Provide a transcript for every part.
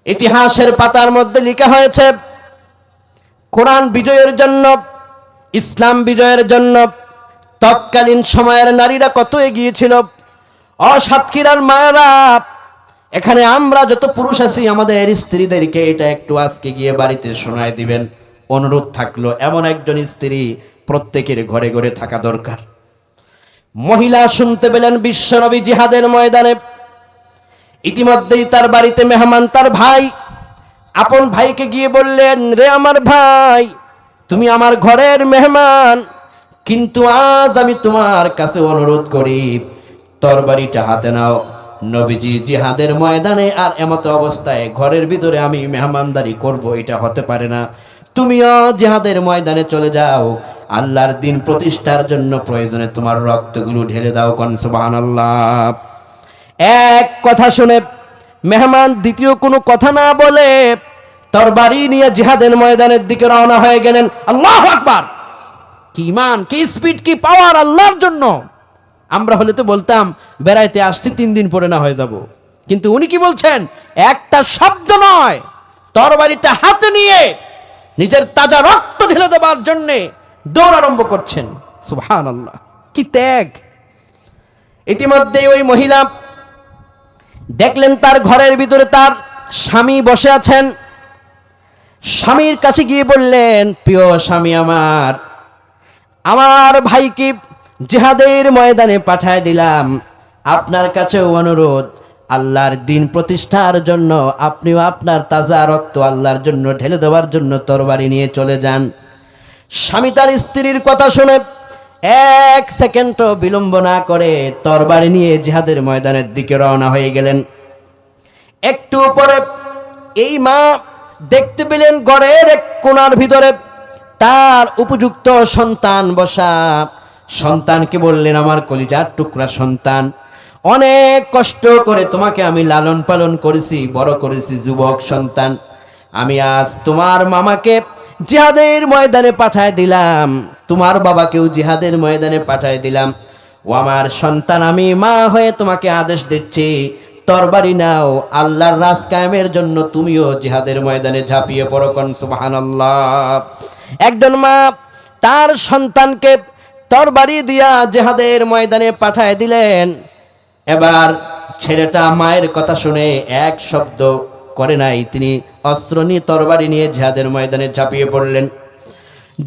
ইতিহাসের পাতার মধ্যে লেখা হয়েছে কোরআন বিজয়ের জন্য, ইসলাম বিজয়ের জন্য তৎকালীন সময়ের নারীরা কত এগিয়ে ছিল। সাতক্ষীরার মায়েরা, এখানে আমরা যত পুরুষ আছি আমাদের স্ত্রীদেরকে এটা একটু আজকে গিয়ে বাড়িতে শোনায় দিবেন। অনুরোধ থাকলো, এমন একজন স্ত্রী প্রত্যেকের ঘরে ঘরে থাকা দরকার। মহিলা শুনতে পেলেন বিশ্বনবী জিহাদের ময়দানে। ইতিমধ্যেই তার বাড়িতে মেহমান, তার ভাই, আপন ভাইকে গিয়ে বললেন, রে আমার ভাই, তুমি আমার ঘরের মেহমান, কিন্তু আজ আমি তোমার কাছে অনুরোধ করি, তরবারিটা হাতে নাও। নবীজি জিহাদের ময়দানে, আর এমত অবস্থায় ঘরের ভিতরে আমি মেহমানদারি করব, এটা হতে পারে না। তুমিও জিহাদের ময়দানে চলে যাও, আল্লাহর দিন প্রতিষ্ঠার জন্য প্রয়োজনে তোমার রক্তগুলো ঢেলে দাও। কোন সুবহানাল্লাহ। এক কথা শুনে মেহমান দ্বিতীয় কোনো কথা না বলে তরবারি নিয়ে জিহাদের ময়দানের দিকে রওনা হয়ে গেলেন। আল্লাহু আকবার! কি ঈমান, কি স্পিড, কি পাওয়ার আল্লাহর জন্য। আমরা হলে তো বলতাম বেড়াইতে আসছি 3 দিন পরে না হয়ে যাব, কিন্তু উনি কি বলছেন, একটা শব্দ নয়, তরবারিটা হাতে নিয়ে নিজের তাজা রক্ত ঢেলে দেবার জন্য দৌড় আরম্ভ করছেন। সুবহানাল্লাহ, কি ত্যাগ! ইতিমধ্যে ওই মহিলা দেখলেন তার ঘরের ভিতরে তার স্বামী বসে আছেন। স্বামীর কাছে গিয়ে বললেন, প্রিয় স্বামী আমার, আমার ভাইকে জিহাদের ময়দানে পাঠায় দিলাম, আপনার কাছেও অনুরোধ, আল্লাহর দিন প্রতিষ্ঠার জন্য আপনিও আপনার তাজা রক্ত আল্লাহর জন্য ঢেলে দেওয়ার জন্য তরবারি নিয়ে চলে যান। স্বামী তার স্ত্রীর কথা শুনে 1 সেকেন্ডও বিলম্ব না করে তরবারি নিয়ে জিহাদের ময়দানের দিকে রওনা হয়ে গেলেন। একটু পরে এই মা দেখতে পেলেন ঘরের এক কোণার ভিতরে তার উপযুক্ত সন্তান বসা। সন্তানকে বললেন, আমার কলিজার টুকরা সন্তান, অনেক কষ্ট করে তোমাকে আমি লালন পালন করেছি, বড় করেছি যুবক সন্তান, আমি আজ তোমার মামাকে জিহাদের ময়দানে পাঠায় দিলাম, তোমার বাবাকেও জিহাদের ময়দানে পাঠায় দিলাম। ও আমার সন্তান, আমি মা হয়ে তোমাকে আদেশ দিচ্ছি, তরবারি নাও, আল্লাহর রাজ কায়েমের জন্য তুমিও জিহাদের ময়দানে ঝাঁপিয়ে পড়ো। কোন সুবহানাল্লাহ। একজন মা তার সন্তানকে তরবারি দিয়া জিহাদের ময়দানে পাঠায় দিলেন। এবার ছেলেটা মায়ের কথা শুনে এক শব্দ করে নাই, তিনি অস্ত্র নিয়ে তরবারি নিয়ে জিহাদের ময়দানে ঝাঁপিয়ে পড়লেন।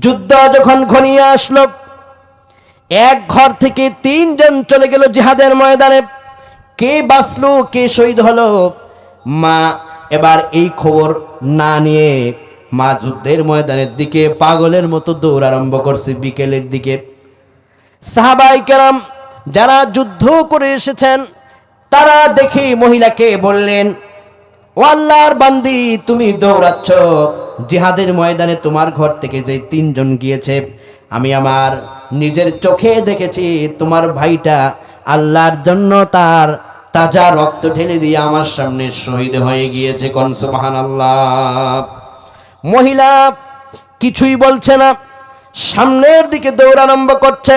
যুদ্ধ যখন ঘনিয়ে আসলো, এক ঘর থেকে 3 জন চলে গেল জিহাদের ময়দানে। কে বাঁচলো, কে শহীদ হলো, মা এবার এই খবর না নিয়ে মা যুদ্ধের ময়দানের দিকে পাগলের মতো দৌড় আরম্ভ করছে। বিকেলের দিকে সাহাবায়ে কেরাম যারা যুদ্ধ করে এসেছেন তারা দেখে মহিলাকে বললেন, ও আল্লাহর বান্দি, তুমি দৌড়াচ্ছ জিহাদের ময়দানে, তোমার ঘর থেকে যে 3 জন গিয়েছে আমি আমার নিজের চোখে দেখেছি, তোমার ভাইটা আল্লাহর জন্য তার তাজা রক্ত ঢেলে দিয়ে আমার সামনে শহীদ হয়ে গিয়েছে। কোন সুবহানাল্লাহ। মহিলা কিছুই বলছে না, সামনের দিকে দৌড় আরম্ভ করছে।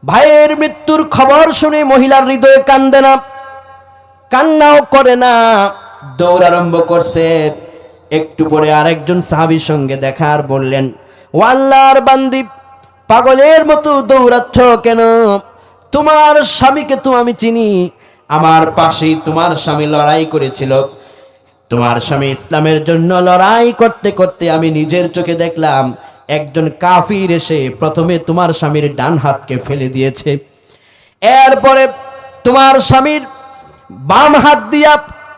ভাইয়ের মৃত্যুর খবর শুনে মহিলার হৃদয়ে কান্দে না, কান্নাও করে না, দৌড় আরম্ভ করছে। একটু পরে আরেকজন সাহাবীর সঙ্গে দেখা, আর বললেন, ও আল্লাহর বান্দি, পাগলের মতো দৌড়াচ্ছ কেন? তোমার স্বামীকে তো আমি চিনি, আমার পাশেই তোমার স্বামী লড়াই করেছিল, তোমার স্বামী ইসলামের জন্য লড়াই করতে করতে আমি নিজের চোখে দেখলাম একজন কাফির এসে প্রথমে তোমার স্বামীর ডান হাতকে ফেলে দিয়েছে, এরপরে তোমার স্বামীর বাম হাত দিয়া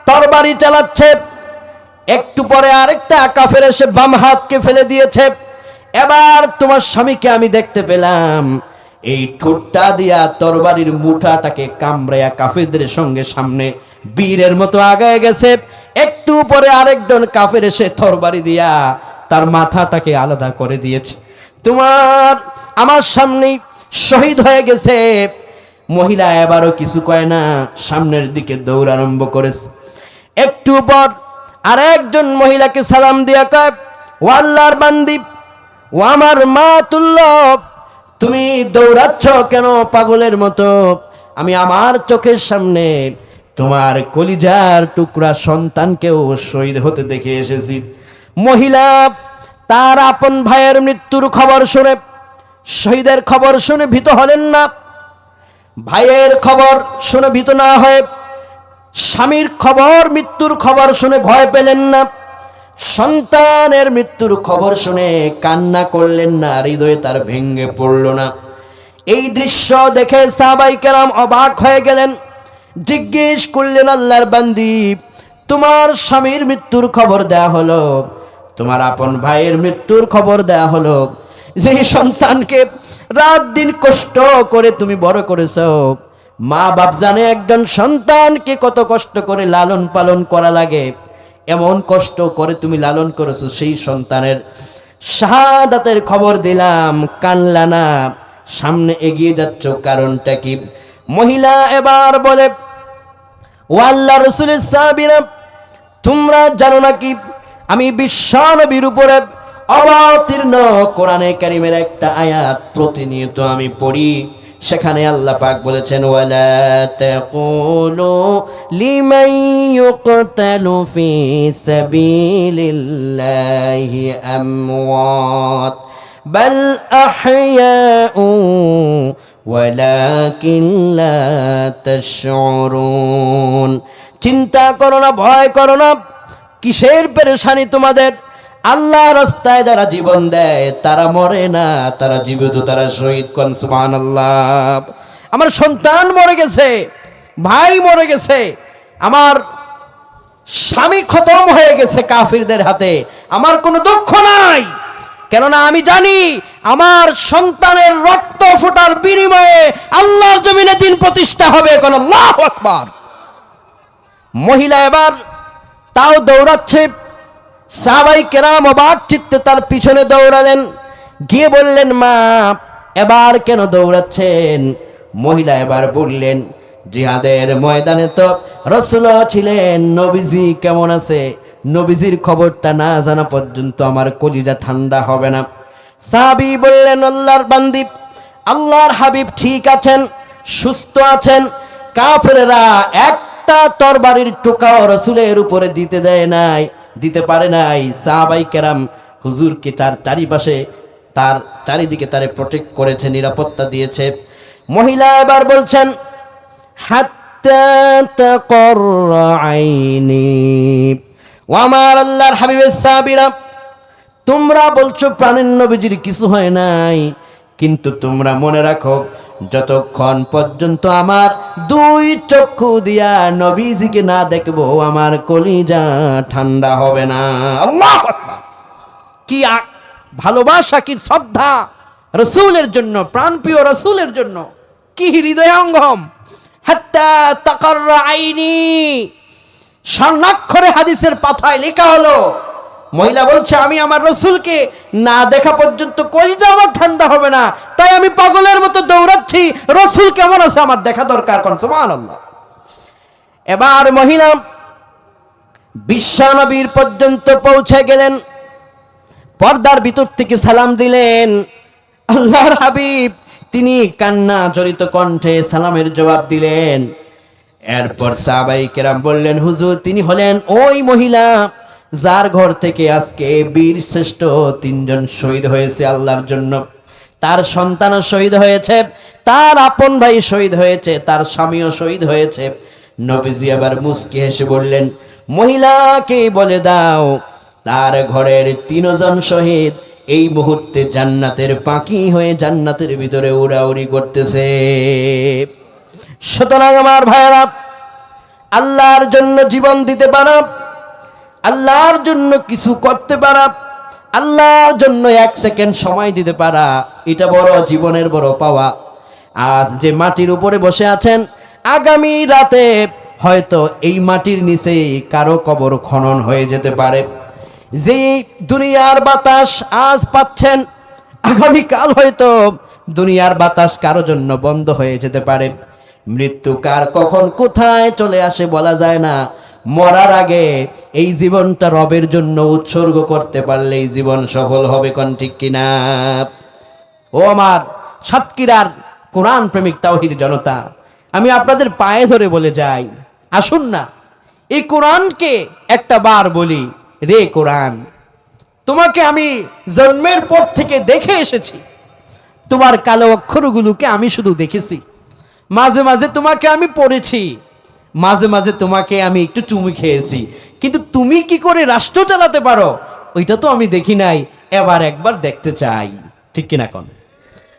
তরবারি চালাচ্ছে, একটু পরে আরেকটা কাফের এসে বাম হাতকে ফেলে দিয়েছে। এবার তোমার স্বামীকে আমি দেখতে পেলাম এই ঠোঁটটা দিয়া তরবারির মুঠাটাকে কামড়ায়া কাফেরদের সঙ্গে সামনে বীরের মতো আগায় গেছে। একটু পরে আরেকজন কাফের এসে তরবারি দিয়া তার মাথাটাকে আলাদা করে দিয়েছে। তোমার আমার সামনেই শহীদ হয়ে গেছে। মহিলা এবারও কিছু কয় না, সামনের দিকে দৌড় আরম্ভ করেছে। একটু পর আরেকজন মহিলাকে সালাম দিয়া কয়, ও আল্লাহর বান্দি, ও আমার মা তুল্য, তুমি দৌড়াচ্ছ কেন পাগলের মতো? আমি আমার চোখের সামনে তোমার কলিজার টুকরা সন্তানকেও শহীদ হতে দেখে এসেছি। মহিলা তার আপন ভাইয়ের মৃত্যুর খবর শুনে, শহীদের খবর শুনে ভীত হলেন না। ভাইয়ের খবর শুনে ভীত না হয়ে স্বামীর খবর, মৃত্যুর খবর শুনে ভয় পেলেন না। সন্তানের মৃত্যুর খবর শুনে কান্না করলেন না, হৃদয়ে তার ভেঙে পড়ল না। এই দৃশ্য দেখে সাহাবায়ে কেরাম অবাক হয়ে গেলেন। জিজ্ঞেস করলেন, আল্লাহর বান্দি, তোমার স্বামীর মৃত্যুর খবর দেয়া হলো, তোমার আপন ভাইয়ের মৃত্যুর খবর দেয়া হলো, যে সন্তানকে রাত দিন কষ্ট করে তুমি বড় করেছো, মা বাপ জানে একজন সন্তানকে কত কষ্ট করে লালন পালন করা লাগে, এমন কষ্ট করে তুমি লালন করেছো, সেই সন্তানের শাহাদাতের খবর দিলাম, কানলা না, সামনে এগিয়ে যাচ্ছ, কারণটা কি? মহিলা এবার বলে, ও আল্লাহ রাসূলের সাহাবীরা, তোমরা জানো নাকি আমি বিশ্বনবীর উপরে অবতীর্ণ কোরআনে কারীমের একটা আয়াত প্রতিনিয়ত আমি পড়ি, সেখানে আল্লাহ পাক বলেছেন, ওয়ালা তাকুলু লিমান ইউকতালু ফি সাবিলিল্লাহি আমওয়াত বাল আহইয়াউ ওয়ালাকিন লা তাশউরুন। চিন্তা করো না, ভয় করো না, কিসের পেরেশানি তোমাদের? আল্লাহ রাস্তায় যারা জীবন দেয় তারা মরে না, তারা জীবিত, তারা শহীদ। কোন সুবহানাল্লাহ। আমার সন্তান মরে গেছে, ভাই মরে গেছে, আমার স্বামী খতম হয়ে গেছে কাফিরদের হাতে, আমার কোনো দুঃখ নাই, কেননা আমি জানি আমার সন্তানের রক্ত ফোটার বিনিময়ে আল্লাহর জমিনে দিন প্রতিষ্ঠা হবে। কোন আল্লাহু আকবার। মহিলা এবার তাও দৌড়াচ্ছে। সাহাবায়ে কেরাম অবাক চিত্তে তার পিছনে দৌড়ালেন, গিয়ে বললেন, মা এবার কেন দৌড়াচ্ছেন? মহিলা এবার বললেন, জিহাদের ময়দানে তো রাসূল ছিলেন, নবীজি কেমন আছে, নবীজির খবরটা না জানা পর্যন্ত আমার কলিজা ঠান্ডা হবে না। সাহাবী বললেন, আল্লাহর বান্দি, আল্লাহর হাবিব ঠিক আছেন, সুস্থ আছেন, কাফেররা একটা তরবারির টোকাও রাসূলের উপরে দিতে দেয় নাই, দিতে পারে নাই। সাহাবায়ে কেরাম হুজুরকে চারিপাশে, তার চারিদিকে তারে প্রোটেক্ট করেছে, নিরাপত্তা দিয়েছে। মহিলা এবার বলছেন, হাত্তা তাকররা আইনি। ও আমার আল্লাহর হাবিবের সাহাবীরা, তোমরা বলছো প্রাণের নবীজির কিছু হয় নাই, কিন্তু তোমরা মনে রাখো, যতক্ষণ পর্যন্ত আমার দুই চক্ষু দিয়া নবীজিকে না দেখবো আমার কলিজা ঠান্ডা হবে না। আল্লাহু আকবার। কি ভালোবাসা, কি শ্রদ্ধা রাসূলের জন্য, প্রাণপ্রিয় রাসূলের জন্য, কি হৃদয়ঙ্গম। হাত্তা তাকাররা আইনি, স্বর্ণাক্ষরে হাদিসের পাতায় লেখা হলো। মহিলা বলছে, আমি আমার রাসূলকে না দেখা পর্যন্ত কলিজা আমার ঠান্ডা হবে না, তাই আমি পাগলের মতো দৌড়াচ্ছি, রাসূল কেমন আছে আমার দেখা দরকার। কোন সুবহানাল্লাহ। এবার মহিলা বিশ্বনবীর পর্যন্ত পৌঁছে গেলেন, পর্দার ভিতর থেকে সালাম দিলেন। আল্লাহর হাবিব তিনি কান্না জড়িত কণ্ঠে সালামের জবাব দিলেন। এরপর সাহাবায়ে কেরাম বললেন, হুজুর, তিনি হলেন ওই মহিলা যার ঘর থেকে আজকে বীর শ্রেষ্ঠ 3 জন শহীদ হয়েছে আল্লাহর জন্য। তার সন্তানও শহীদ হয়েছে, তার আপন ভাই শহীদ হয়েছে, তার স্বামীও শহীদ হয়েছে। নবীজি আবার মুস্কি হেসে বললেন, মহিলাকে বলে দাও তার ঘরের 3 জন শহীদ এই মুহূর্তে জান্নাতের পাখি হয়ে জান্নাতের ভিতরে উড়াউড়ি করতেছে। সুতরাং আমার ভাইরা, আল্লাহর জন্য জীবন দিতে পারা, আল্লাহর জন্য কিছু করতে পারা, আল্লাহর জন্য 1 সেকেন্ড সময় দিতে পারা, এটা বড় জীবনের বড় পাওয়া। আজ যে মাটির উপরে বসে আছেন, আগামী রাতে হয়তো এই মাটির নিচে কারো কবর খনন হয়ে যেতে পারে। যে দুনিয়ার বাতাস আজ পাচ্ছেন, আগামীকাল হয়তো দুনিয়ার বাতাস কারো জন্য বন্ধ হয়ে যেতে পারে। মৃত্যু কার কখন কোথায় চলে আসে বলা যায় না। মরার আগে এই জীবনটা রবের জন্য উৎসর্গ করতে পারলে এই জীবন সফল হবে। কোন ঠিক কিনা? ও আমার সাতক্ষীরার কোরআন প্রেমিক তাওহীদ জনতা, আমি আপনাদের পায়ে ধরে বলে যাই, আসুন না এই কোরআনকে একটা বার বলি, রে কোরআন, তোমাকে আমি জন্মের পর থেকে দেখে এসেছি, তোমার কালো অক্ষরগুলোকে আমি শুধু দেখেছি, মাঝে মাঝে তোমাকে আমি পড়েছি, মাঝে মাঝে তোমাকে আমি একটু চুমু খেয়েছি, কিন্তু তুমি কি করে রাষ্ট্র চালাতে পারো ওইটা তো আমি দেখি নাই, এবার একবার দেখতে চাই। ঠিক কিনা কোন?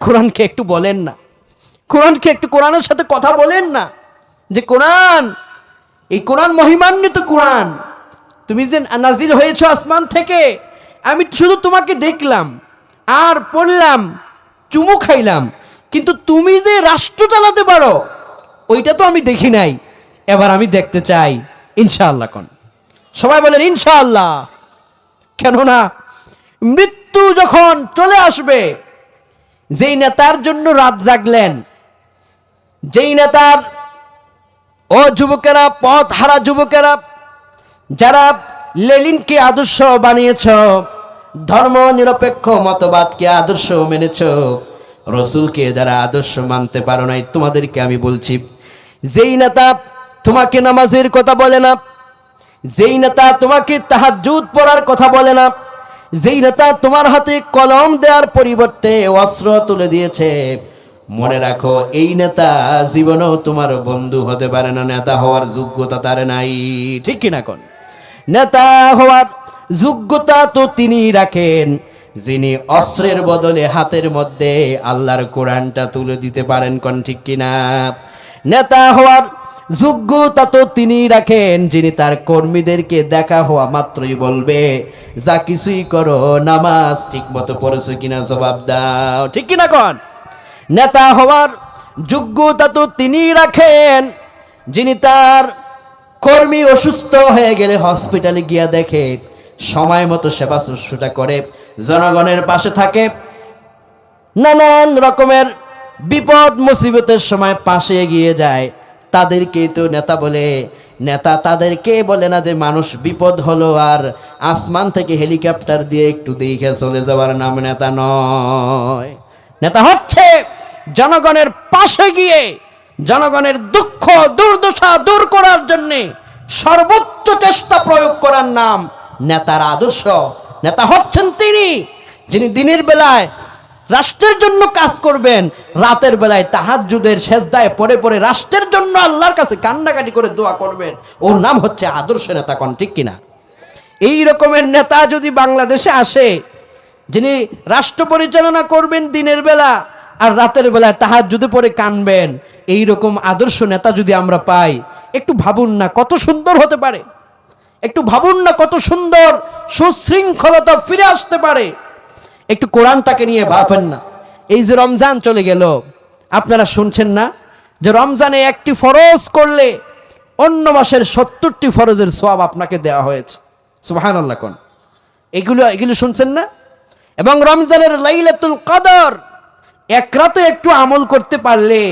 কোরআনকে একটু বলেন না, কোরআনকে একটু কোরআনের সাথে কথা বলেন না, যে কোরআন, এই কোরআন মহিমান্বিত কোরআন, তুমি যে নাজিল হয়েছো আসমান থেকে, আমি শুধু তোমাকে দেখলাম আর পড়লাম, চুমু খাইলাম, কিন্তু তুমি যে রাষ্ট্র চালাতে পারো ওইটা তো আমি দেখি নাই, এবার আমি দেখতে চাই। ইনশাআল্লাহ কোন? সবাই বলেন ইনশাআল্লাহ। কেননা মৃত্যু যখন চলে আসবে, যেই নেতার জন্য রাত জাগলেন, যেই নেতার, ও যুবকেরা, পথ হারা যুবকেরা, যারা লেনিনকে আদর্শ বানিয়েছ, ধর্ম নিরপেক্ষ মতবাদকে আদর্শ মেনেছ, রসুলকে যারা আদর্শ মানতে পারো নাই, তোমাদেরকে আমি বলছি, যেই নেতা তোমাকে নামাজের কথা বলে না, যেই নেতা তোমাকে তাহাজ্জুদ পড়ার কথা বলে না, যেই নেতা তোমার হাতে কলম দেওয়ার পরিবর্তে অস্ত্র তুলে দিয়েছে, মনে রাখো এই নেতা জীবনেও তোমার বন্ধু হতে পারে না, নেতা হওয়ার যোগ্যতা তার নাই। ঠিক কিনা কোন? নেতা হওয়ার যোগ্যতা তো তিনি রাখেন যিনি অস্ত্রের বদলে হাতের মধ্যে আল্লাহর কোরআনটা তুলে দিতে পারেন। কোন ঠিক কিনা? নেতা হওয়ার যোগ্যতা তো তিনি রাখেন যিনি তার কর্মীদেরকে দেখা হওয়া মাত্রই বলবে, যা কিছুই করো নামাজ ঠিক মতো পড়েছো কিনা জবাব দাও। ঠিক কিনা কোন? নেতা হওয়ার যোগ্যতা তো তিনি রাখেন যিনি তার কর্মী অসুস্থ হয়ে গেলে হসপিটালে গিয়া দেখে, সময় মতো সেবা শুশ্রূষা করে, জনগণের পাশে থাকে, নানান রকমের বিপদ মুসিবতের সময় পাশে এগিয়ে যায়। তাদেরকেই তো নেতা বলে। নেতা তাদেরকে বলে না যে মানুষ বিপদ হলো আর আসমান থেকে হেলিকপ্টার দিয়ে একটু দেখে চলে যাওয়ার নাম নেতা নয়। নেতা হচ্ছে জনগণের পাশে গিয়ে জনগণের দুঃখ দুর্দশা দূর করার জন্যে সর্বোচ্চ চেষ্টা প্রয়োগ করার নাম নেতার আদর্শ। নেতা হচ্ছেন তিনি যিনি দিনের বেলায় রাষ্ট্রের জন্য কাজ করবেন, রাতের বেলায় তাহাজ্জুদের সেজদায় পড়ে পড়ে রাষ্ট্রের জন্য আল্লাহর কাছে কান্নাকাটি করে দোয়া করবেন। ওর নাম হচ্ছে আদর্শ নেতা। কোন ঠিক কিনা? এই রকমের নেতা যদি বাংলাদেশে আসে, যিনি রাষ্ট্র পরিচালনা করবেন দিনের বেলা আর রাতের বেলায় তাহাজ্জুদে পড়ে কানবেন, এই রকম আদর্শ নেতা যদি আমরা পাই, একটু ভাবুন না কত সুন্দর হতে পারে। একটু ভাবুন না কত সুন্দর সুশৃঙ্খলতা ফিরে আসতে পারে। একটু কোরআনটাকে নিয়ে ভাবেন না। এই যে রমজান চলে গেল, আপনারা শুনছেন না যে রমজানে একটি ফরজ করলে অন্য মাসের 70টি ফরজের সওয়াব আপনাকে দেওয়া হয়েছে। সুবহানাল্লাহ। কোন এগুলো শুনছেন না? এবং রমজানের লাইলাতুল কদর, এক রাতে একটু আমল করতে পারলে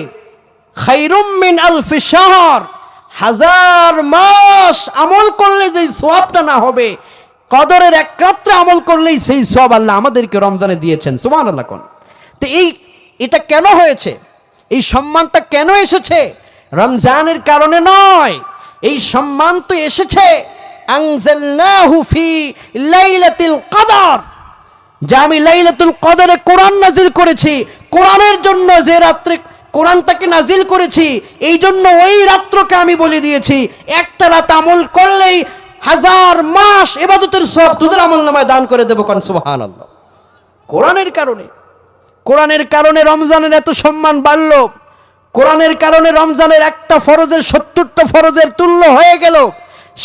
খায়রুম মিন আলফি শাহর, 1000 মাস আমল করলে যেই সওয়াবটা না হবে, কদরের এক রাত্রে আমল করলেই সেই সওয়াব আল্লাহ আমাদেরকে রমজানে দিয়েছেন। সুবহানাল্লাহ। কোন তো এটা কেন হয়েছে? এই সম্মানটা কেন এসেছে? রমজানের কারণে নয়। এই সম্মান তো এসেছে আনজালনাহু ফি লাইলাতুল কদর, যে আমি লাইলাতুল কদরে কোরআন নাজিল করেছি। কোরআনের জন্য যে রাত্রে কোরআনটাকে নাজিল করেছি, এই জন্য ওই রাত্রকে আমি বলে দিয়েছি একটা রাত আমল করলেই 1000 মাস ইবাদতের সওয়াব তোদের আমলনামায় দান করে দেব। কোন সুবহানাল্লাহ। কোরআনের কারণে রমজানের এত সম্মান বাড়ল। কোরআনের কারণে রমজানের একটা ফরজের 70টা ফরজের তুল্য হয়ে গেল।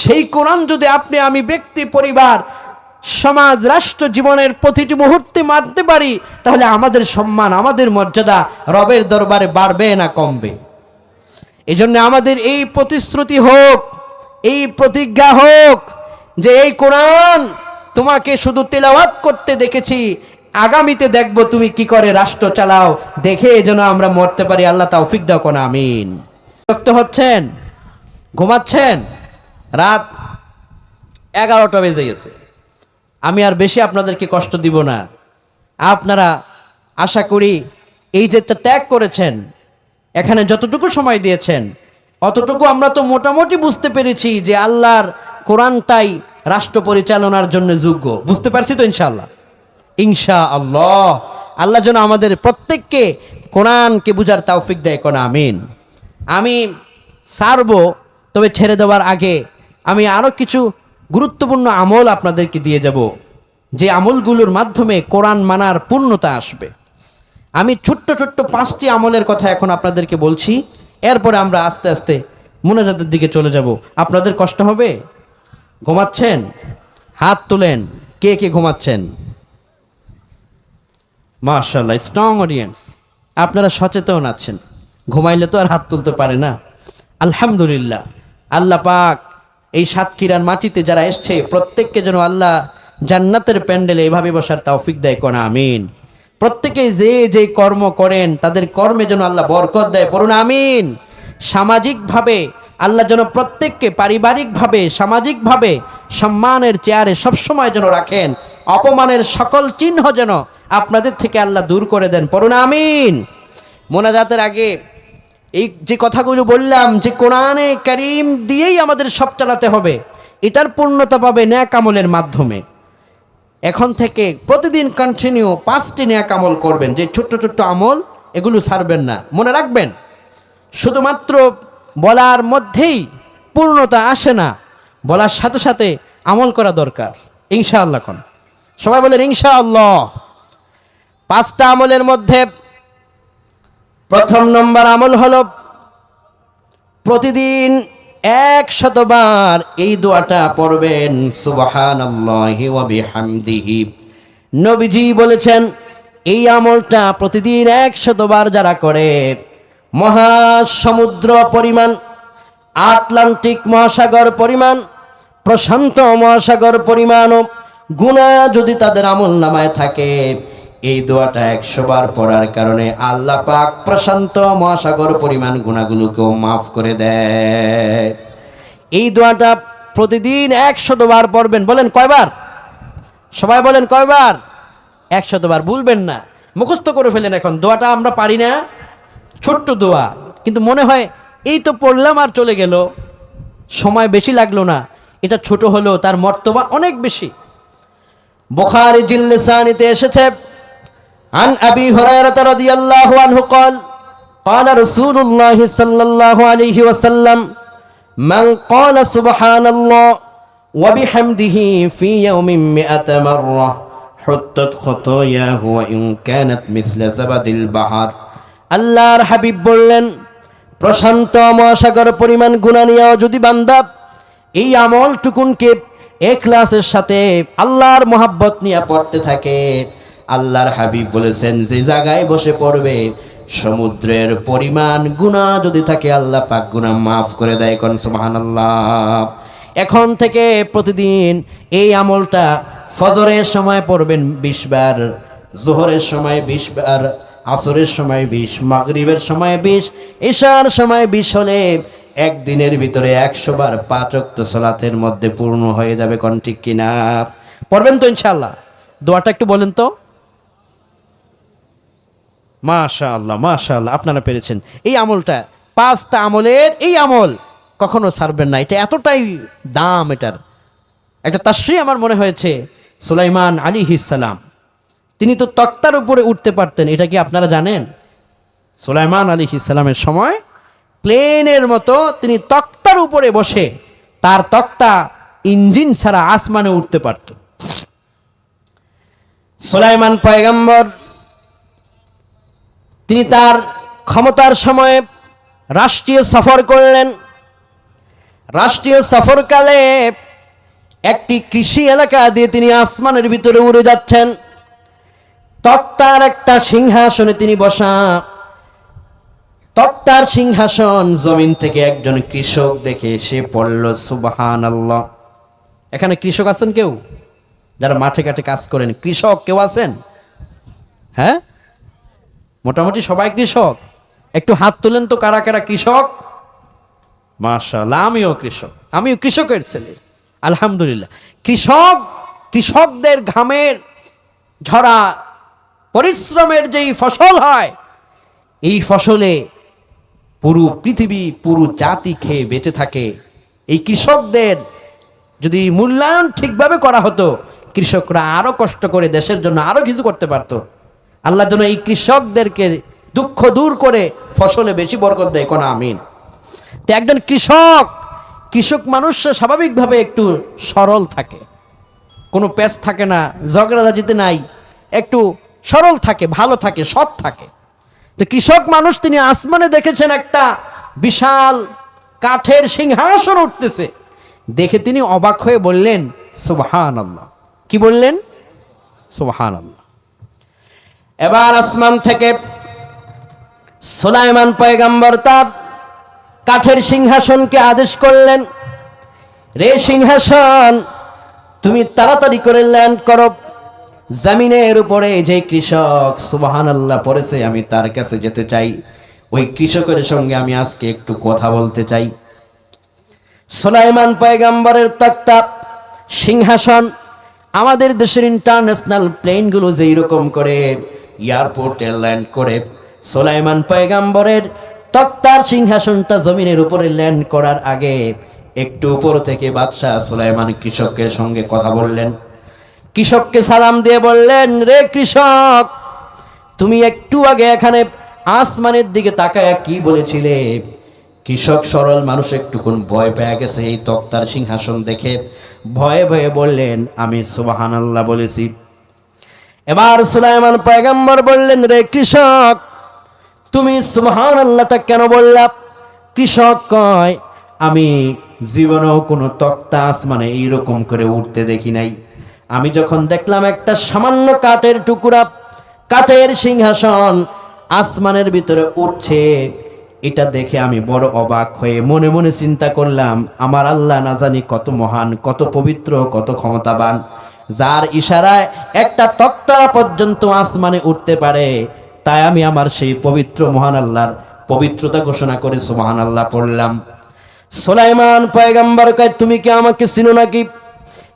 সেই কোরআন যদি আপনি আমি ব্যক্তি, পরিবার, সমাজ, রাষ্ট্র জীবনের প্রতিটি মুহূর্তে মানতে পারি, তাহলে আমাদের সম্মান, আমাদের মর্যাদা রবের দরবারে বাড়বে না কমবে। এই জন্য আমাদের এই প্রতিশ্রুতি হোক, এই প্রতিজ্ঞা হোক যে এই কোরআন তোমাকে শুধু তেলাওয়াত করতে দেখেছি, আগামীতে দেখব তুমি কি করে রাষ্ট্র চালাও, দেখে যেন আমরা মরতে পারি। আল্লাহ তৌফিক দাও। কোন আমিন। বিরক্ত হচ্ছেন, ঘুমাচ্ছেন, রাত 11টা বেজে গেছে। আমি আর বেশি আপনাদেরকে কষ্ট দিব না। আপনারা আশা করি এই যে ত্যাগ করেছেন, এখানে যতটুকু সময় দিয়েছেন, অতটুকু আমরা তো মোটামুটি বুঝতে পেরেছি যে আল্লাহর কোরআনটাই রাষ্ট্র পরিচালনার জন্য যোগ্য। বুঝতে পারছি তো ইনশাআল্লাহ? ইনশাআল্লাহ আল্লাহ যেন আমাদের প্রত্যেককে কোরআনকে বুঝার তৌফিক দেয়, কোন আমিন। আমি সারবো, তবে ছেড়ে দেওয়ার আগে আমি আরও কিছু গুরুত্বপূর্ণ আমল আপনাদেরকে দিয়ে যাব, যে আমলগুলোর মাধ্যমে কোরআন মানার পূর্ণতা আসবে। আমি ছোট্ট ছোট্ট 5টি আমলের কথা এখন আপনাদেরকে বলছি, এরপরে আমরা আস্তে আস্তে মুনাজাতের দিকে চলে যাব। আপনাদের কষ্ট হবে? ঘুমাচ্ছেন? হাত তোলেন, কে কে ঘুমাচ্ছেন? মাশাআল্লাহ, স্ট্রং অডিয়েন্স, আপনারা সচেতন আছেন। ঘুমাইলে তো আর হাত তুলতে পারে না। আলহামদুলিল্লাহ, আল্লাহ পাক এই সাতক্ষীরার মাটিতে যারা এসছে প্রত্যেককে যেন আল্লাহ জান্নাতের প্যান্ডেলে এভাবে বসার তৌফিক দেয়, কোন আমিন। প্রত্যেকে যে যে কর্ম করেন তাদের কর্মে যেন আল্লাহ বরকত দেয়, পড়ুন আমিন। সামাজিকভাবে আল্লাহ যেন প্রত্যেককে পারিবারিকভাবে সামাজিকভাবে সম্মানের চেয়ারে সবসময় যেন রাখেন, অপমানের সকল চিহ্ন যেন আপনাদের থেকে আল্লাহ দূর করে দেন, পড়ুন আমিন। মোনাজাতের আগে এই যে কথাগুলো বললাম যে কোরআনে কারীম দিয়েই আমাদের সব চালাতে হবে, এটার পূর্ণতা পাবে নেক আমলের মাধ্যমে। এখন থেকে প্রতিদিন কন্টিনিউ 5টি নেক আমল করবেন, যে ছোট্ট ছোট্ট আমল, এগুলো ছাড়বেন না। মনে রাখবেন, শুধুমাত্র বলার মধ্যেই পূর্ণতা আসে না, বলার সাথে সাথে আমল করা দরকার। ইনশাআল্লাহ কোন সবাই বলেন ইনশাআল্লাহ। 5টা আমলের মধ্যে প্রথম নম্বর আমল হলো প্রতিদিন 100 বার এই দোয়াটা পড়বেন, সুবহানাল্লাহি ওয়া বিহামদিহি। নবীজি বলেছেন এই আমলটা প্রতিদিন 100 বার যারা করে, মহাসমুদ্র পরিমাণ, আটলান্টিক মহাসাগর পরিমাণ, প্রশান্ত মহাসাগর পরিমাণও গুনাহ যদি তাদের আমল নামায় থাকে, এই দোয়াটা 100 বার পড়ার কারণে আল্লাহ পাক প্রশান্ত মহাসাগর পরিমাণ গুনাহগুলোকেও মাফ করে দেয়। এই দোয়াটা প্রতিদিন 100 বার পড়বেন। বলেন কয়বার? সবাই বলেন কয়বার? 100 বার। ভুলবেন না, মুখস্থ করে ফেলেন। এখন দোয়াটা আমরা পারি না, ছোট্ট দোয়া, কিন্তু মনে হয় এই তো পড়লাম আর চলে গেল, সময় বেশি লাগলো না। এটা ছোট হলেও তার মর্তবা অনেক বেশি। বুখারী জিল্লিসানিতে এসেছে, عن أبي هريرة رضي الله عنه قال قال رسول الله صلى الله عليه وسلم من قال سبحان الله وبحمده في يوم 100 مرة حطت خطاياه وإن كانت مثل زبد البحر। আল্লাহর হাবিব বললেন, প্রশান্ত মহাসাগর পরিমাণ গুনাহ নিয়েও যদি বান্দা এই আমলটুকুনকে ইখলাসের সাথে আল্লাহর মহব্বত নিয়ে পড়তে থাকে, আল্লাহর হাবিব বলেছেন যে জায়গায় বসে পড়বে সমুদ্রের পরিমাণ গুনাহ যদি থাকে আল্লাহ পাক গুনাহ মাফ করে দেয়, কোন সুবহানাল্লাহ। এখন থেকে প্রতিদিন এই আমলটা ফজরের সময় পড়বেন 20 বার, যোহরের সময় 20 বার, আসরের সময় 20, মাগরিবের সময় 20, ইশার সময় 20 হলে একদিনের ভিতরে 100 বার 5 ওয়াক্ত সালাতের মধ্যে পূর্ণ হয়ে যাবে, কোন ঠিক কিনা? পড়বেন তো ইনশাআল্লাহ? দোয়াটা একটু বলেন তো। মাশাআল্লাহ মাশাআল্লাহ, আপনারা পেরেছেন। এই আমলটা 5টা আমলের এই আমল কখনো ছাড়বেন না। এটা এতটাই দাম, এটার একটা তাশরিহ আমার মনে হয়েছে। সুলাইমান আলাইহিস সালাম তিনি তো তক্তার উপরে উঠতে পারতেন, এটা কি আপনারা জানেন? সুলাইমান আলাইহিস সালামের সময় প্লেনের মতো তিনি তক্তার উপরে বসে, তার তক্তা ইঞ্জিন ছাড়া আসমানে উঠতে পারত। সুলাইমান পয়গম্বর তিনি তার ক্ষমতার সময়ে রাষ্ট্রীয় সফর করলেন। রাষ্ট্রীয় সফরকালে একটি কৃষি এলাকা দিয়ে তিনি আসমানের ভিতরে উড়ে যাচ্ছেন। তক্তার একটা সিংহাসনে তিনি বসা, তক্তার সিংহাসন জমিন থেকে একজন কৃষক দেখে সে পড়ল সুবহানাল্লাহ। এখানে কৃষক আছেন কেউ? যারা মাঠে ঘাটে কাজ করেন, কৃষক কেউ আছেন? হ্যাঁ, মোটামুটি সবাই কৃষক। একটু হাত তুলেন তো, কারা কারা কৃষক? মাশাআল্লাহ, আমিও কৃষক, আমিও কৃষকের ছেলে, আলহামদুলিল্লাহ। কৃষকদের ঘামের ঝরা পরিশ্রমের যেই ফসল হয়, এই ফসলে পুরো পৃথিবী পুরো জাতি খেয়ে বেঁচে থাকে। এই কৃষকদের যদি মূল্যায়ন ঠিকভাবে করা হতো, কৃষকরা আরো কষ্ট করে দেশের জন্য আরো কিছু করতে পারত। আল্লাহ যেন এই কৃষকদেরকে দুঃখ দূর করে ফসলে বেশি বরকত দেয়, কোন আমিন। তো একজন কৃষক মানুষ স্বাভাবিকভাবে একটু সরল থাকে, কোনো পেশ থাকে না, ঝগড়াঝাটিতে নাই, একটু সরল থাকে, ভালো থাকে, সৎ থাকে। তো কৃষক মানুষ তিনি আসমানে দেখেছেন একটা বিশাল কাঠের সিংহাসন উঠতেছে, দেখে তিনি অবাক হয়ে বললেন সুবহানাল্লাহ। কি বললেন? সুবহানাল্লাহ। এবার আসমান থেকে সুলাইমান পয়গম্বর তার কাঠের সিংহাসনকে আদেশ করলেন, রে সিংহাসন, তুমি তাড়াতাড়ি করে ল্যান্ড করো। জমিনের উপরে যে কৃষক সুবহানাল্লাহ পড়েছে, আমি তার কাছে যেতে চাই, ওই কৃষকের সঙ্গে আমি আজকে একটু কথা বলতে চাই। সুলাইমান পয়গম্বরের তক্তা সিংহাসন আমাদের দেশের ইন্টারন্যাশনাল প্লেনগুলো যেই রকম করে এয়ারপোর্টে ল্যান্ড করে, সুলাইমান পয়গম্বরের তক্তার সিংহাসনটা জমিনের উপরে ল্যান্ড করার আগে একটু উপর থেকে বাদশাহ সুলাইমান কৃষকের সঙ্গে কথা বললেন। কৃষককে সালাম দিয়ে বললেন, রে কৃষক, তুমি একটু আগে এখানে আসমানের দিকে তাকায় কি বলেছিলে? কৃষক সরল মানুষ একটুকুন ভয় পেয়ে গেছে এই তক্তার সিংহাসন দেখে, ভয়ে ভয়ে বললেন, আমি সুবহানাল্লাহ বলেছি। এবার সুলাইমান পয়গম্বর বললেন, রে কৃষক, তুমি সুবহানাল্লাহটা কেন বললা? কৃষক কয়, আমি জীবনেও কোনো তক্তা আসমানে এইরকম করে উঠতে দেখি নাই। আমি যখন দেখলাম একটা সামান্য কাঠের টুকরা, কাঠের সিংহাসন আসমানের ভিতরে উঠছে, এটা দেখে আমি বড় অবাক হয়ে মনে মনে চিন্তা করলাম, আমার আল্লাহ না জানি কত মহান, কত পবিত্র, কত ক্ষমতাবান, যার ইশারায় একটা তক্তা পর্যন্ত আসমানে উঠতে পারে। তাই আমি আমার সেই পবিত্র মহান আল্লাহর পবিত্রতা ঘোষণা করে সুবহানাল্লাহ পড়লাম। সুলাইমান পয়গম্বর কয়, তুমি কি আমাকে চিনো নাকি?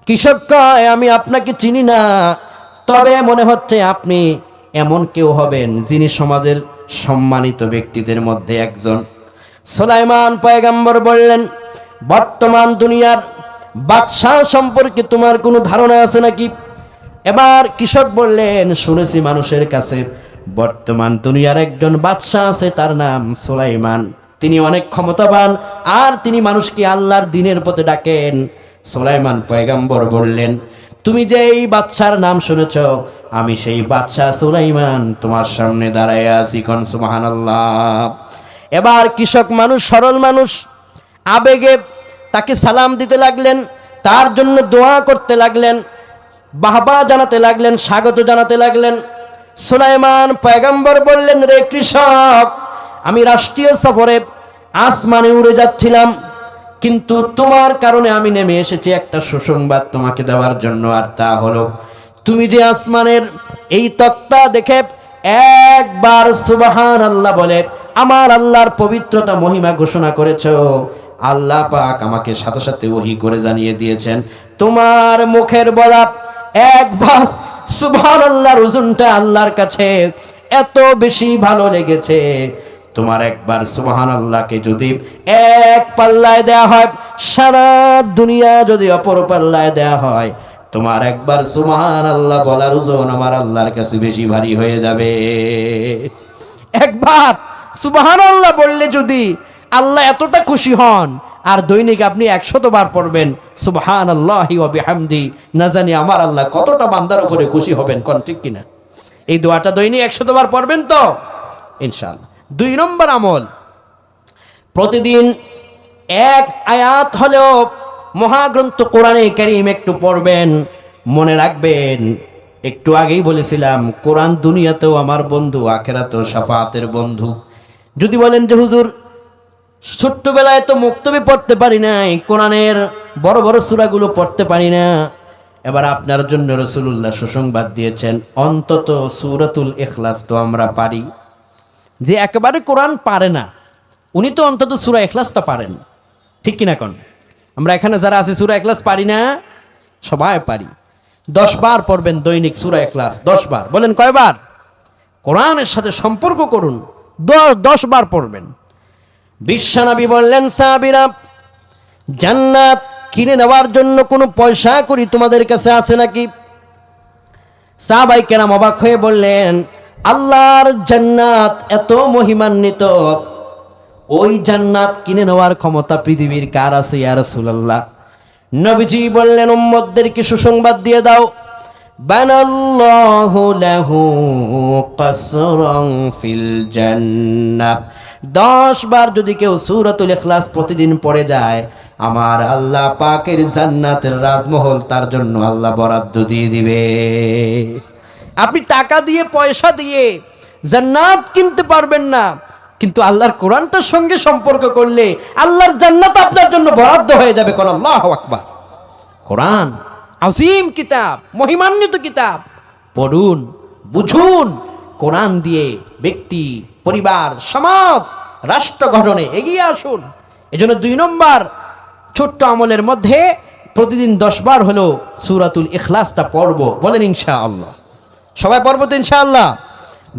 কৃষক কয়, আমি আপনাকে চিনি না, তবে মনে হচ্ছে আপনি এমন কেউ হবেন যিনি সমাজের সম্মানিত ব্যক্তিদের মধ্যে একজন। সুলাইমান পয়গম্বর বললেন, বর্তমান দুনিয়ার বাদশাহ সম্পর্কে তোমার কোনো ধারণা আছে নাকি? এবার কৃষক বললেন, শুনেছি মানুষের কাছে বর্তমান দুনিয়ার একজন বাদশাহ আছে, তার নাম সুলাইমান, তিনি অনেক ক্ষমতাবান, আর তিনি মানুষকে আল্লাহর দ্বীনের পথে ডাকেন। সুলাইমান পয়গম্বর বললেন, তুমি যে এই বাদশার নাম শুনেছ, আমি সেই বাদশাহ সুলাইমান তোমার সামনে দাঁড়ায় আছি, কোন সুবহানাল্লাহ। এবার কৃষক মানুষ, সরল মানুষ, আবেগে তাকে সালাম দিতে লাগলেন, তার জন্য দোয়া করতে লাগলেন, বাহবা জানাতে লাগলেন, স্বাগত জানাতে লাগলেন। সুলাইমান পয়গম্বর বললেন, রে কৃষক, আমি রাষ্ট্রীয় সফরে আসমানে উড়ে যাচ্ছিলাম, কিন্তু তোমার কারণে আমি নেমে এসেছি একটা সুসংবাদ তোমাকে দেওয়ার জন্য, আর তা হলো তুমি যে আসমানের এই তক্তা দেখে একবার সুবহানাল্লাহ বলে আমার আল্লাহর পবিত্রতা মহিমা ঘোষণা করেছো, আল্লাহ পাক আমাকে সাথে সাথে ওহী করে জানিয়ে দিয়েছেন, তোমার মুখের বলা একবার সুবহানাল্লাহর ওজনটা আল্লাহর কাছে এত বেশি ভালো লেগেছে, তোমার একবার সুবহানাল্লাহকে যদি এক পাল্লায় দেয়া হয়, সারা দুনিয়া যদি অপর পাল্লায় দেয়া হয়, তোমার একবার সুবহানাল্লাহ বলার ওজন আমার আল্লাহর কাছে বেশি ভারী হয়ে যাবে। একবার সুবহানাল্লাহ বললে যদি আল্লাহ এতটা খুশি হন, আর দৈনিক আপনি 100 বার পড়বেন সুবহানাল্লাহি ওয়া বিহামদি, না জানি আমার আল্লাহ কতটা বান্দার উপরে খুশি হবেন, কোন ঠিক কিনা? এই দোয়াটা দৈনিক 100 বার পড়বেন তো ইনশাআল্লাহ। 2 নম্বর আমল, প্রতিদিন এক আয়াত হলেও মহাগ্রন্থ কোরআনে কারীম একটু পড়বেন। মনে রাখবেন, একটু আগেই বলেছিলাম কোরআন দুনিয়াতেও আমার বন্ধু, আখিরাতেও শাফাআতের বন্ধু। যদি বলেন যে হুজুর ছোট্টবেলায় তো মুক্তবি পড়তে পারি নাই, কোরআনের বড় বড় সূরাগুলো পড়তে পারি না, এবার আপনার জন্য রাসূলুল্লাহ সুসংবাদ দিয়েছেন, অন্তত সূরাতুল ইখলাস তো আমরা পারি। যে একেবারে কোরআন পারে না, উনি তো অন্তত সূরা ইখলাসটা পারেন, ঠিক কিনা কোন? আমরা এখানে যারা আছি সূরা ইখলাস পারি না? সবাই পারি। 10 বার পড়বেন দৈনিক সূরা ইখলাস, 10 বার। বলেন কয়বার? কোরআনের সাথে সম্পর্ক করুন, 10 বার পড়বেন। বিশ্বনবী বললেন, সাহাবীরা, জান্নাত কিনে নেওয়ার জন্য কোনো পয়সা করি তোমাদের কাছে আছে নাকি? সাহাবায়ে কেরাম অবাক হয়ে বললেন, আল্লাহর জান্নাত এত মহিমান্বিত, ওই জান্নাত কিনে নেওয়ার ক্ষমতা পৃথিবীর কার আছে ইয়া রাসূলুল্লাহ? নবীজি বললেন, উম্মতদেরকে সুসংবাদ দিয়ে দাও, বানাল্লাহু লাহু কসরান ফিল জান্নাহ। 10 বার যদি কেউ সূরাতুল ইখলাস প্রতিদিন পড়ে যায়, আমার আল্লাহ পাকের জান্নাতের রাজমহল তার জন্য আল্লাহ বরাদ্দ দিয়ে দিবে। আপনি টাকা দিয়ে পয়সা দিয়ে জান্নাত কিনতে পারবেন না, কিন্তু আল্লাহর কোরআনটার সঙ্গে সম্পর্ক করলে আল্লাহর জান্নাত আপনার জন্য বরাদ্দ হয়ে যাবে। কোন আল্লাহু আকবার। কোরআন আজিম কিতাব, মহিমান্বিত কিতাব, পড়ুন, বুঝুন। কোরআন দিয়ে ব্যক্তি, পরিবার, সমাজ, রাষ্ট্র গঠনে এগিয়ে আসুন। এজন্য 2 নম্বর ছোট্ট আমলের মধ্যে প্রতিদিন 10 বার হলো সূরাতুল ইখলাসটা পড়ব। বলেন ইনশাআল্লাহ। সবাই পড়ব তো ইনশাআল্লাহ।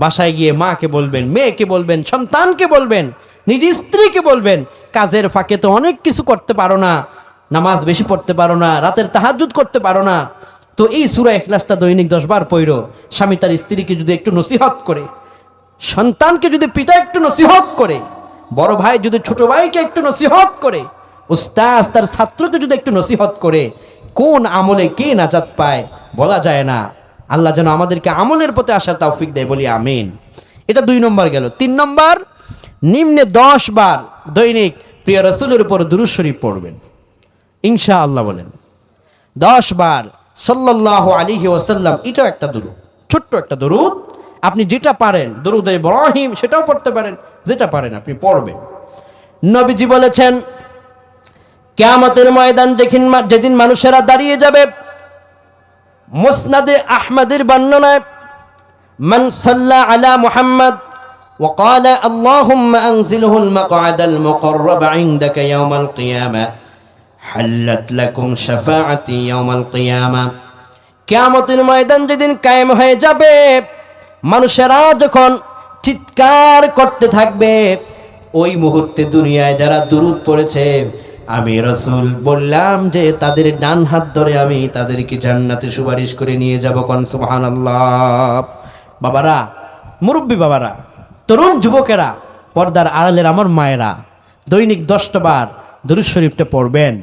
বাসায় গিয়ে মাকে বলবেন, মেয়েকে বলবেন, সন্তানকে বলবেন, নিজ স্ত্রীকে বলবেন। কাজের ফাঁকে তো অনেক কিছু করতে পারো না, নামাজ বেশি পড়তে পারো না, রাতের তাহাজ্জুদ করতে পারো না, তো এই সূরা ইখলাসটা দৈনিক 10 বার পড়ো। স্বামী তার স্ত্রীকে যদি একটু নসিহত করে, সন্তানকে যদি পিতা একটু নসিহত করে, বড় ভাই যদি ছোট ভাইকে একটু নসিহত করে, উস্তাদ তার ছাত্রকে যদি একটু নসিহত করে, কোন আমলে কে নাজাত পায় বলা যায় না। আল্লাহ যেন আমাদেরকে আমলের পথে আসার তৌফিক দেয়, বলি আমিন। এটা 2 নম্বর গেল। 3 নম্বর, নিম্নে 10 বার দৈনিক প্রিয় রাসূলের উপর দুরূদ শরীফ পড়বেন ইনশাআল্লাহ। বলেন 10 বার সাল্লাল্লাহু আলাইহি ওয়াসাল্লাম। এটাও একটা দুরূদ, ছোট্ট একটা দুরূদ। আপনি যেটা পারেন, দুরূদ ইব্রাহিম সেটাও পড়তে পারেন, যেটা পারেন আপনি পড়বেন। নবীজি বলেছেন, কিয়ামতের ময়দান যেদিন মানুষেরা দাঁড়িয়ে যাবে, মুসনাদে আহমদের বর্ণনায়, মান সাল্লা আলা মুহাম্মদ ওয়া ক্বালা আল্লাহুম্মা আনজিলহুল মাকআদাল মুকাররাব ইনদাকা ইয়াওমাল কিয়ামা হাল্লাত লাকুম শাফাআতি ইয়াওমাল কিয়ামা। কিয়ামতের ময়দান যেদিন কায়েম হয়ে যাবে, মানুষেরা যখন চিৎকার করতে থাকবে, ওই মুহূর্তে দুনিয়ায় যারা দুরূদ পড়েছে, আমি রাসূল বললাম যে তাদের ডান হাত ধরে আমি তাদেরকে জান্নাতে সুপারিশ করে নিয়ে যাব। কোন সুবহানাল্লাহ। বাবারা, মুরব্বী বাবারা, তরুণ যুবকেরা, পর্দার আড়ালের আমার মায়েরা, দৈনিক 10 বার দুরূদ শরীফটা পড়বেন।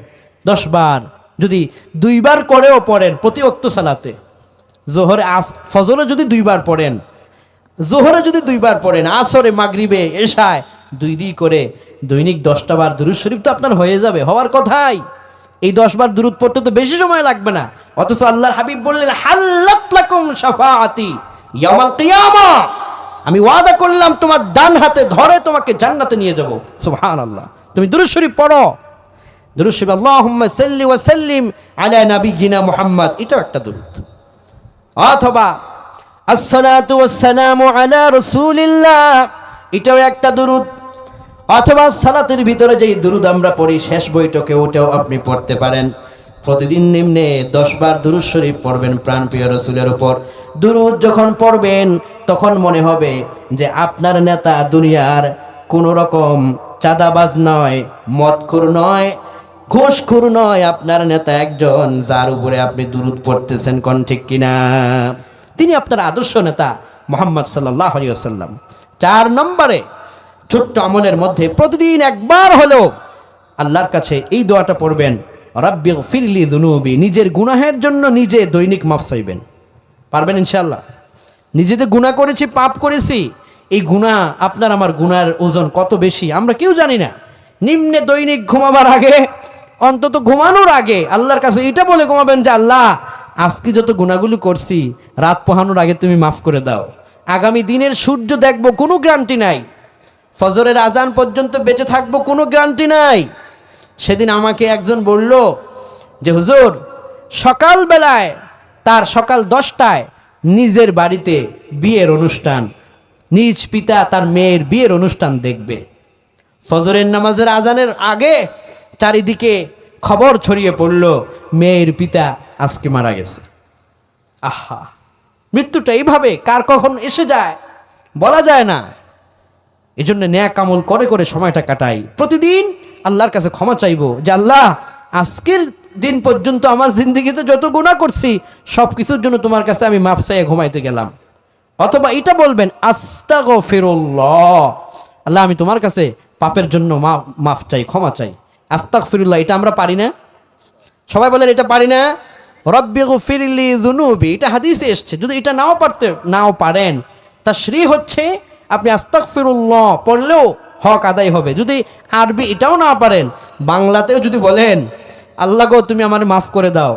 10 বার যদি 2 বার করেও পড়েন প্রতি ওয়াক্ত সালাতে, জোহরে ফজরে যদি 2 বার পড়েন, জোহরে যদি 2 বার পড়েন, আসরে, মাগরিবে, এশায় 2 করে দৈনিক 10টা বার দুরূদ শরীফ তো আপনার হয়ে যাবে, হওয়ার কথাই। এই 10 বার দুরূদ পড়তে তো বেশি সময় লাগবে না, অথচ আল্লাহর হাবিব বললেন, হাল্লাত লাকুম শাফাআতি ইয়াওমাল কিয়ামা। আমি ওয়াদা করলাম তোমার ডান হাতে ধরে তোমাকে জান্নাতে নিয়ে যাব। সুবহানাল্লাহ। তুমি দুরূদ শরীফ পড়ো। দুরূদ শরীফ, আল্লাহুম্মা সাল্লি ওয়া সাল্লিম আলা নাবিয়িনা মুহাম্মদ, এটাও একটা দুরূদ। অথবা আসসালাতু ওয়াসসালামু আলা রাসূলিল্লাহ, এটাও একটা দুরূদ। অথবা সালাতের ভিতরে যেই দুরূদ আমরা পড়ি শেষ বৈঠকে, ওটাও আপনি পড়তে পারেন। প্রতিদিন নিম্নে 10 বার দুরূদ শরীফ পড়বেন প্রাণপ্রিয় রাসূলের উপর। দুরূদ যখন পড়বেন তখন মনে হবে যে আপনার নেতা দুনিয়ার কোন রকম চাঁদাবাজ নয়, মদখোর নয়, ঘুষখোর নয়। আপনার নেতা একজন যার উপরে আপনি দুরূদ পড়তেছেন। কোন ঠিক কিনা? তিনি আপনার আদর্শ নেতা মুহাম্মদ সাল্লাল্লাহু আলাইহি ওয়াসাল্লাম। 4 নম্বরে ছোট্ট আমলের মধ্যে প্রতিদিন 1 বার হলেও আল্লাহর কাছে এই দোয়াটা পড়বেন, রাব্বিগফিরলি যুনুবি। নিজের গুনাহের জন্য নিজে দৈনিক মাফ চাইবেন। পারবেন ইনশাআল্লাহ? নিজে যে গুনাহ করেছি, পাপ করেছি, এই গুনাহ, আপনার আমার গুনার ওজন কত বেশি আমরা কেউ জানি না। নিম্নে দৈনিক ঘুমাবার আগে, অন্তত ঘুমানোর আগে আল্লাহর কাছে এটা বলে ঘুমাবেন যে, আল্লাহ, আজকে যত গুনাহগুলো করছি রাত পোহানোর আগে তুমি মাফ করে দাও। আগামী দিনের সূর্য দেখব, কোনো গ্যারান্টি নাই। ফজরের আজান পর্যন্ত বেঁচে থাকবো, কোনো গ্যারান্টি নাই। সেদিন আমাকে একজন বলল যে, হুজুর, সকালবেলায় তার সকাল 10টায় নিজের বাড়িতে বিয়ের অনুষ্ঠান, নিজ পিতা তার মেয়ের বিয়ের অনুষ্ঠান দেখবে। ফজরের নামাজের আজানের আগে চারিদিকে খবর ছড়িয়ে পড়ল, মেয়ের পিতা আজকে মারা গেছে। আহা, মৃত্যুটা এইভাবে কার কখন এসে যায় বলা যায় না। এই জন্য ন্যাক আমল করে করে সময়টা কাটাই। প্রতিদিন আল্লাহর কাছে ক্ষমা চাইবো যে আল্লাহ, আজকের দিন পর্যন্ত আমার জিন্দগিতে যত গুনাহ করছি সব কিছুর জন্য তোমার কাছে আমি মাফ চাইয়ে ঘুমাইতে গেলাম। অথবা এটা বলবেন আস্তাগফিরুল্লাহ, আল্লাহ আমি তোমার কাছে পাপের জন্য মাফ চাই, ক্ষমা চাই। আস্তাগফিরুল্লাহ, এটা আমরা পারি না? সবাই বলেন এটা পারি না? রব্বি গফিরলি যুনুবি, এটা হাদিসে এসছে। যদি এটা নাও পারেন, তাশরিহ হচ্ছে আপনি আস্তাগফিরুল্লাহ পড়লেও হক আদায় হবে। যদি আরবি এটাও না পারেন, বাংলাতেও যদি বলেন আল্লাহ গো তুমি আমাকে মাফ করে দাও,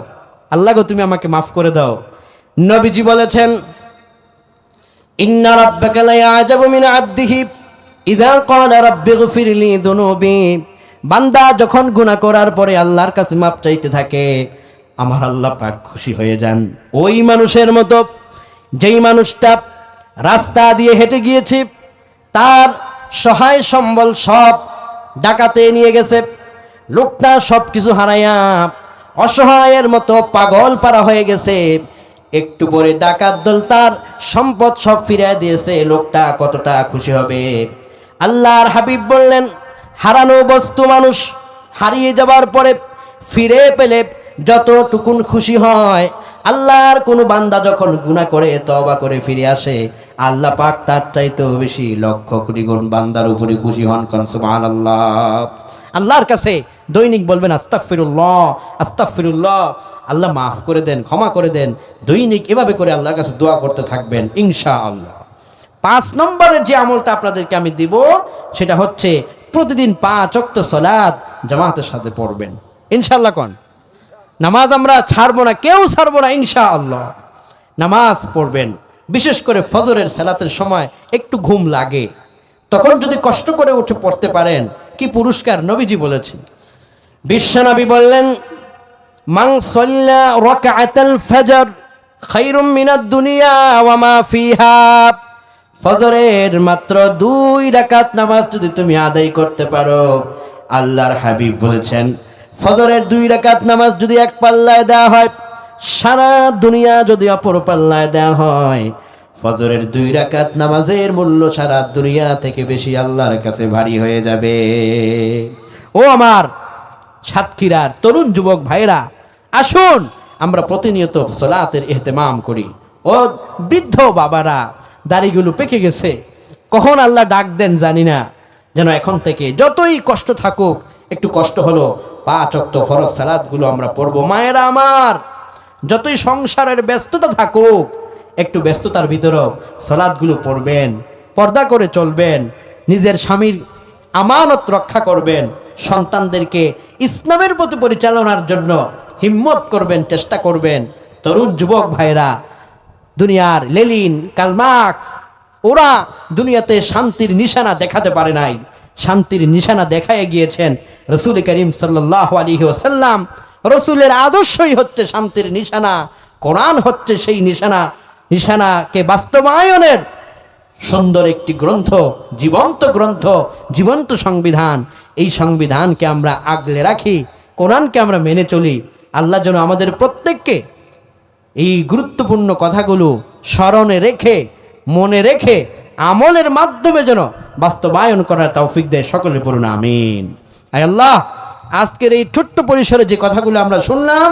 আল্লাহ গো তুমি আমাকে মাফ করে দাও। নবীজি বলেছেন ইন্না রাব্বাকা লা ইয়াজাবু মিন আবদিহি ইযা ক্বালা রাব্বি গফিরলি যুনুবি। বান্দা যখন গুনাহ করার পরে আল্লাহর কাছে মাপ চাইতে থাকে, আমার আল্লাহ পাক খুশি হয়ে যান। ওই মানুষের মতো যেই মানুষটা রাস্তা দিয়ে হেঁটে গিয়েছে, তার সহায় সম্বল সব ডাকাতে নিয়ে গেছে, লোকটা সব কিছু হারাইয়া অসহায়ের মতো পাগল পারা হয়ে গেছে। একটু পরে ডাকাত দল তার সম্পদ সব ফিরিয়ে দিয়েছে, লোকটা কতটা খুশি হবে। আল্লাহর হাবিব বললেন, হারানো বস্তু মানুষ হারিয়ে যাবার পরে ফিরে পেলে যতটুকুন খুশি হয়, আল্লাহর কোনো বান্দা যখন গুনাহ করে তওবা করে ফিরে আসে, আল্লাহ পাক তার চাইতেও বেশি লক্ষ কোটি গুণ বান্দার উপরে খুশি হন। কোন সুবহানাল্লাহ। আল্লাহর কাছে দৈনিক বলবেন আস্তাগফিরুল্লাহ, আস্তাগফিরুল্লাহ, আল্লাহ মাফ করে দেন, ক্ষমা করে দেন। দৈনিক এভাবে করে আল্লাহর কাছে দোয়া করতে থাকবেন ইনশাআল্লাহ। 5 নম্বরের যে আমলটা আপনাদেরকে আমি দিব সেটা হচ্ছে প্রতিদিন 5 ওয়াক্ত সালাত জামাতের সাথে পড়বেন ইনশাআল্লাহ। কোন নামাজ আমরা ছাড়বো না, কেউ ছাড়বো না ইনশাআল্লাহ। নামাজ পড়বেন, বিশেষ করে ফজরের সালাতের সময় একটু ঘুম লাগে, তখন যদি কষ্ট করে উঠে পড়তে পারেন, কি পুরস্কার নবীজি বলেছেন। বিশ্বনবী বললেন, মান সাল্লা রাকাতাল ফজর খায়রুম মিনাদ দুনিয়া ওয়া মা ফিহা। ফজরের মাত্র 2 রাকাত নামাজ যদি তুমি আদায় করতে পারো, আল্লাহর হাবিব বলেছেন ফজরের 2 রাকাত নামাজ যদি এক পাল্লায় দেওয়া হয়, সারা দুনিয়া যদি অপর পাল্লায় দেওয়া হয়, ফজরের 2 রাকাত নামাজের মূল্য সারা দুনিয়া থেকে বেশি আল্লাহর কাছে ভারী হয়ে যাবে। ও আমার সাতক্ষীরার তরুণ যুবক ভাইরা, আসুন আমরা প্রতিনিয়ত সালাতের ইহতেমাম করি। ও বৃদ্ধ বাবারা, দাড়িগুলো পেকে গেছে, কখন আল্লাহ ডাক দেন জানি না, যেন এখন থেকে যতই কষ্ট থাকুক, একটু কষ্ট হলো 5 ওয়াক্ত ফরজ সালাতগুলো আমরা পড়বো। মায়েরা আমার, যতই সংসারের ব্যস্ততা থাকুক, একটু ব্যস্ততার ভিতরেও সালাতগুলো পড়বেন, পর্দা করে চলবেন, নিজের স্বামীর আমানত রক্ষা করবেন, সন্তানদেরকে ইসলামের প্রতি পরিচালনার জন্য হিম্মত করবেন, চেষ্টা করবেন। তরুণ যুবক ভাইরা, দুনিয়ার লেনিন, কার্ল মার্কস, ওরা দুনিয়াতে শান্তির নিশানা দেখাতে পারে নাই, শান্তির নিশানা দেখায় গিয়েছেন রাসূল করিম সাল্লাল্লাহু আলাইহি ওয়াসাল্লাম। রাসূলের আদর্শই হচ্ছে শান্তির নিশানা, কোরআন হচ্ছে সেই নিশানাকে বাস্তবায়নের সুন্দর একটি গ্রন্থ, জীবন্ত গ্রন্থ, জীবন্ত সংবিধান। এই সংবিধানকে আমরা আগলে রাখি, কোরআনকে আমরা মেনে চলি। আল্লাহ যেন আমাদের প্রত্যেককে এই গুরুত্বপূর্ণ কথাগুলো স্মরণে রেখে, মনে রেখে, আমলের মাধ্যমে যেন বাস্তবায়ন করার তৌফিক দেয়। সকলে পড়ুন আমিন। আয় আল্লাহ, আজকের এই ছোট্ট পরিসরে যে কথাগুলো আমরা শুনলাম,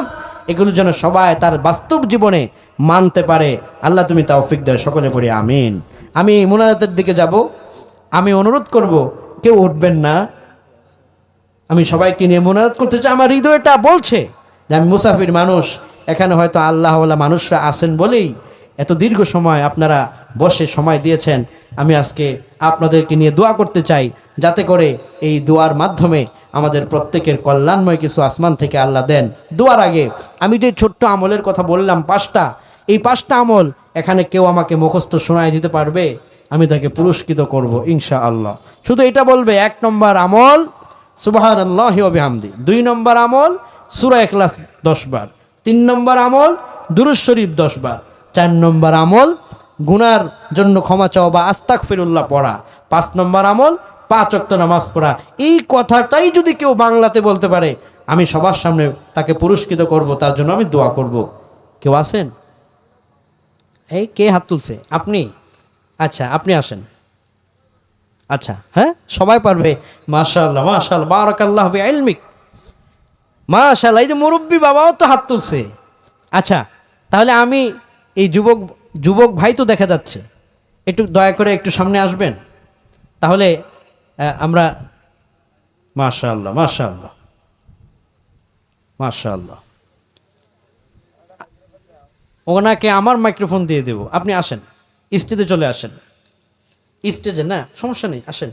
এগুলো যেন সবাই তার বাস্তব জীবনে মানতে পারে। আল্লাহ তুমি তৌফিক দেয়। সকলে পড়ি আমিন। আমি মুনাজাতের দিকে যাব, আমি অনুরোধ করব কেউ উঠবেন না। আমি সবাইকে নিয়ে মুনাজাত করতে চাই। আমার হৃদয়টা বলছে যে আমি মুসাফির মানুষ, এখানে হয়তো আল্লাহওয়ালা মানুষরা আছেন বলেই এত দীর্ঘ সময় আপনারা বসে সময় দিয়েছেন। আমি আজকে আপনাদেরকে নিয়ে দোয়া করতে চাই, যাতে করে এই দোয়ার মাধ্যমে আমাদের প্রত্যেকের কল্যাণময় কিছু আসমান থেকে আল্লাহ দেন। দোয়ার আগে আমি যে ছোট্ট আমলের কথা বললাম 5টা, এই 5টা আমল এখানে কেউ আমাকে মুখস্থ শোনায় দিতে পারবে, আমি তাকে পুরস্কৃত করব ইনশাআল্লাহ। শুধু এটা বলবে, 1 নম্বর আমল সুবহানাল্লাহি ওয়া বিহামদি, 2 নম্বর আমল সূরা ইখলাস 10 বার, 3 নম্বর আমল দুরূদ শরীফ 10 বার, 4 নম্বর আমল গুনার জন্য ক্ষমা চাওয়া বা আস্তাগফিরুল্লাহ পড়া, 5 নম্বর আমল 5 ওয়াক্ত নামাজ পড়া। এই কথাটাই যদি কেউ বাংলাতে বলতে পারে, আমি সবার সামনে তাকে পুরস্কৃত করব, তার জন্য আমি দোয়া করব। কেউ আছেন? এই কে হাত তুলছে? আপনি? আচ্ছা, আপনি আসেন, আচ্ছা, হ্যাঁ সবাই পারবে। মাশাআল্লাহ মাশাআল্লাহ, বারাকাল্লাহু ফি ইলমিক। মাশাআল্লাহ, এই যে মুরব্বী বাবাও তো হাত তুলছে। আচ্ছা, তাহলে আমি এই যুবক ভাই তো দেখা যাচ্ছে, একটু দয়া করে একটু সামনে আসবেন, তাহলে আমরা। মাশাআল্লাহ মাশাআল্লাহ মাশাআল্লাহ, ওনাকে আমার মাইক্রোফোন দিয়ে দেব, আপনি আসেন, স্টেজে চলে আসেন। স্টেজে না, সমস্যা নেই, আসেন,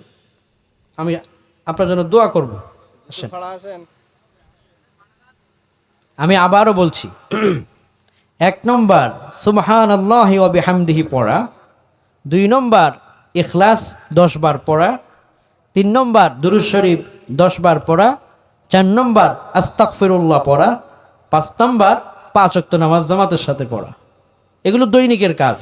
আমি আপনার জন্য দোয়া করব, আসেন। আমি আবারও বলছি, 1 নম্বর সুবহানাল্লাহি ওয়া বিহামদিহি পড়া, 2 নম্বর ইখলাস 10 বার পড়া, 3 নম্বর দুরূদ শরীফ 10 বার পড়া, 4 নম্বর আস্তাগফিরুল্লাহ পড়া, 5 নম্বর 5 ওয়াক্ত নামাজ জামাতের সাথে পড়া। এগুলো দৈনিকের কাজ।